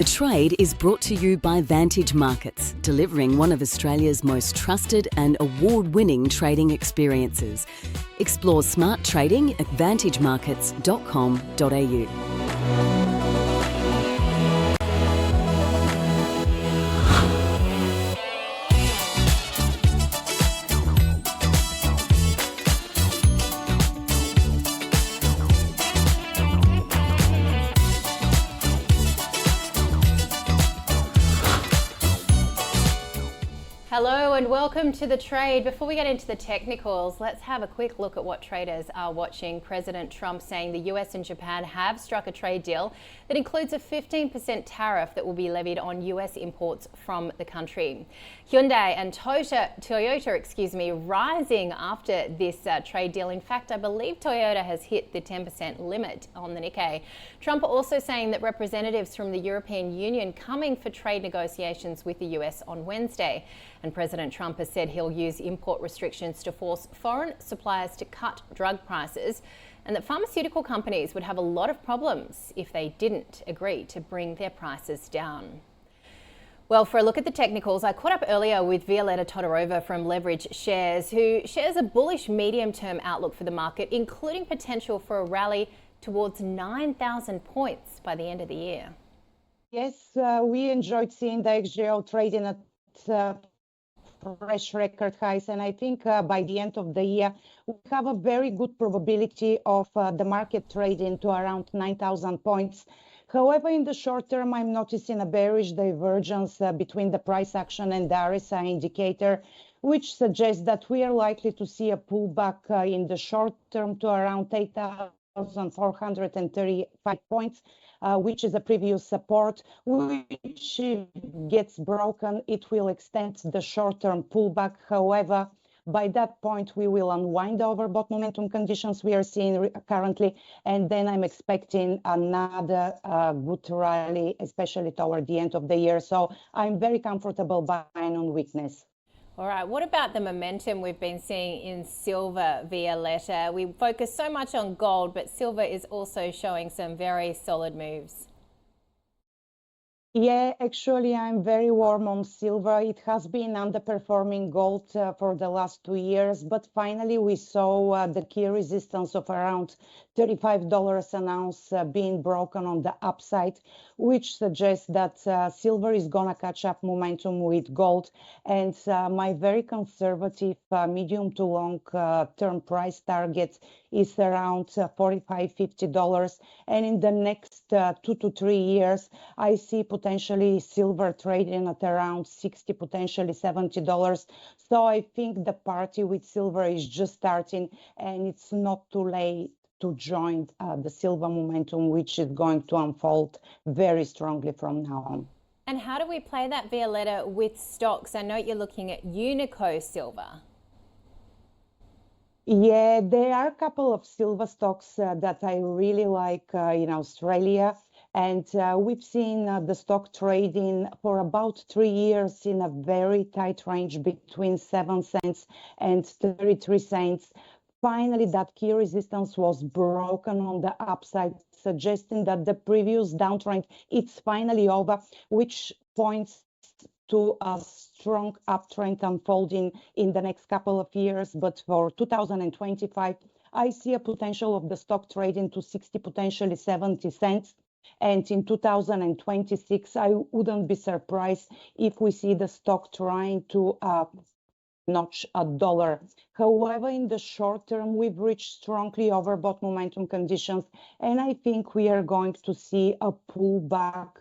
The Trade is brought to you by Vantage Markets, delivering one of Australia's most trusted and award-winning trading experiences. Explore smart trading at vantagemarkets.com.au. Hello and welcome to The Trade. Before we get into the technicals, let's have a quick look at what traders are watching. President Trump saying the US and Japan have struck a trade deal that includes a 15% tariff that will be levied on US imports from the country. Hyundai and Toyota, rising after this trade deal. In fact, I believe Toyota has hit the 10% limit on the Nikkei. Trump also saying that representatives from the European Union coming for trade negotiations with the US on Wednesday. And President Trump has said he'll use import restrictions to force foreign suppliers to cut drug prices, and that pharmaceutical companies would have a lot of problems if they didn't agree to bring their prices down. Well, for a look at the technicals, I caught up earlier with Violeta Todorova from Leverage Shares, who shares a bullish medium-term outlook for the market, including potential for a rally towards 9,000 points by the end of the year. Yes, we enjoyed seeing the XGO trading at fresh record highs, and I think by the end of the year we have a very good probability of the market trading to around 9,000 points. However, in the short term, I'm noticing a bearish divergence between the price action and the RSI indicator, which suggests that we are likely to see a pullback in the short term to around 8,435 points, which is a previous support, which if gets broken, it will extend the short-term pullback. However, by that point, we will unwind the overbought momentum conditions we are seeing currently, and then I'm expecting another good rally, especially toward the end of the year. So I'm very comfortable buying on weakness. All right, what about the momentum we've been seeing in silver, Violeta? We focus so much on gold, but silver is also showing some very solid moves. Yeah, actually, I'm very warm on silver. It has been underperforming gold for the last 2 years, but finally we saw the key resistance of around $35 an ounce being broken on the upside, which suggests that silver is going to catch up momentum with gold. And my very conservative medium to long term price target is around $45-50. And in the next 2 to 3 years, I see potentially silver trading at around $60, potentially $70. So I think the party with silver is just starting, and it's not too late to join the silver momentum, which is going to unfold very strongly from now on. And how do we play that, Violeta, with stocks? I know you're looking at Unico Silver. Yeah, there are a couple of silver stocks that I really like in Australia. And we've seen the stock trading for about 3 years in a very tight range between 7 cents and 33 cents. Finally, that key resistance was broken on the upside, suggesting that the previous downtrend it's finally over, which points to a strong uptrend unfolding in the next couple of years. But for 2025, I see a potential of the stock trading to 60, potentially 70 cents. And in 2026, I wouldn't be surprised if we see the stock trying to notch $1. However, in the short term, we've reached strongly overbought momentum conditions, and I think we are going to see a pullback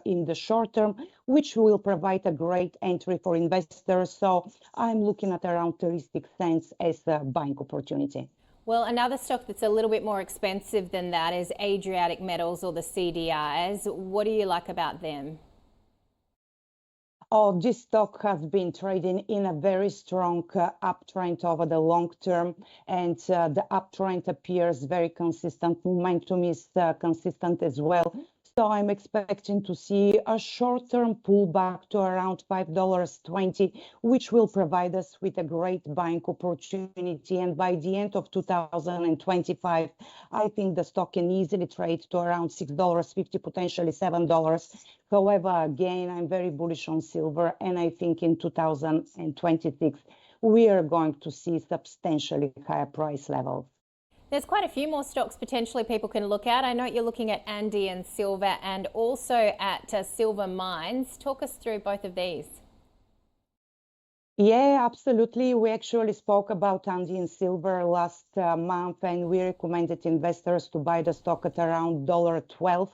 in the short term, which will provide a great entry for investors. So I'm looking at around 36 cents as a buying opportunity. Well, another stock that's a little bit more expensive than that is Adriatic Metals, or the CDIs. What do you like about them? Oh, this stock has been trading in a very strong uptrend over the long term, and the uptrend appears very consistent. Momentum is consistent as well. So I'm expecting to see a short-term pullback to around $5.20, which will provide us with a great buying opportunity. And by the end of 2025, I think the stock can easily trade to around $6.50, potentially $7. However, again, I'm very bullish on silver, and I think in 2026, we are going to see substantially higher price levels. There's quite a few more stocks potentially people can look at. I know you're looking at Andean Silver and also at Silver Mines. Talk us through both of these. Yeah, absolutely. We actually spoke about Andean Silver last month, and we recommended investors to buy the stock at around $12.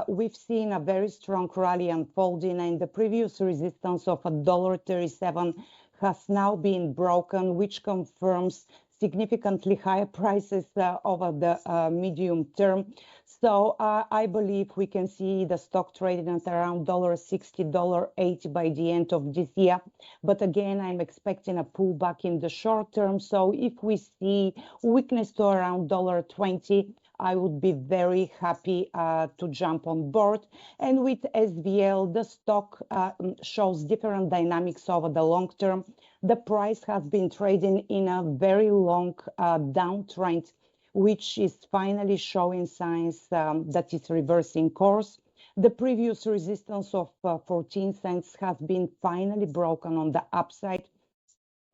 We've seen a very strong rally unfolding, and the previous resistance of $37 has now been broken, which confirms significantly higher prices over the medium term. So I believe we can see the stock trading at around $60, $80 by the end of this year. But again, I'm expecting a pullback in the short term. So if we see weakness to around $20, I would be very happy to jump on board. And with SVL, the stock shows different dynamics over the long term. The price has been trading in a very long downtrend, which is finally showing signs that it's reversing course. The previous resistance of 14 cents has been finally broken on the upside,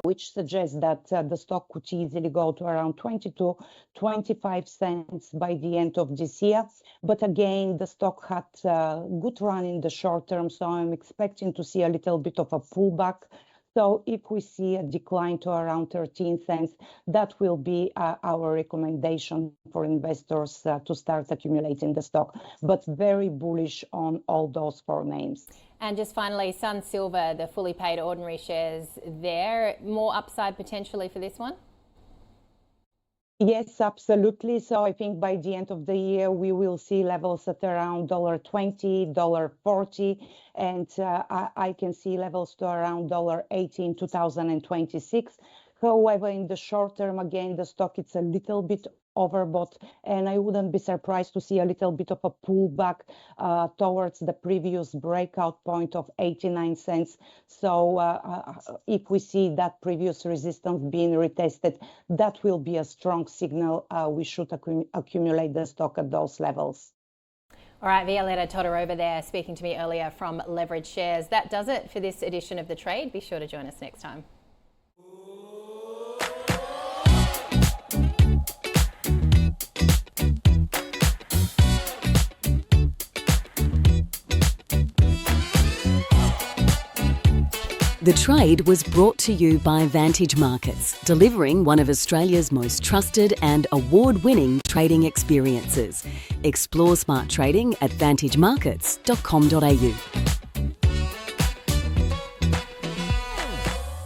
which suggests that the stock could easily go to around 22, 25 cents by the end of this year. But again, the stock had a good run in the short term, so I'm expecting to see a little bit of a pullback. So if we see a decline to around 13 cents, that will be our recommendation for investors to start accumulating the stock, but very bullish on all those four names. And just finally, Sun Silver, the fully paid ordinary shares there, more upside potentially for this one? Yes, absolutely. So I think by the end of the year, we will see levels at around $20, $40, and I can see levels to around $80 in 2026. However, in the short term, again, the stock is a little bit overbought, and I wouldn't be surprised to see a little bit of a pullback towards the previous breakout point of 89 cents. So if we see that previous resistance being retested, that will be a strong signal we should accumulate the stock at those levels. All right, Violeta Todorova there speaking to me earlier from Leverage Shares. That does it for this edition of The Trade. Be sure to join us next time. The Trade was brought to you by Vantage Markets, delivering one of Australia's most trusted and award-winning trading experiences. Explore smart trading at vantagemarkets.com.au.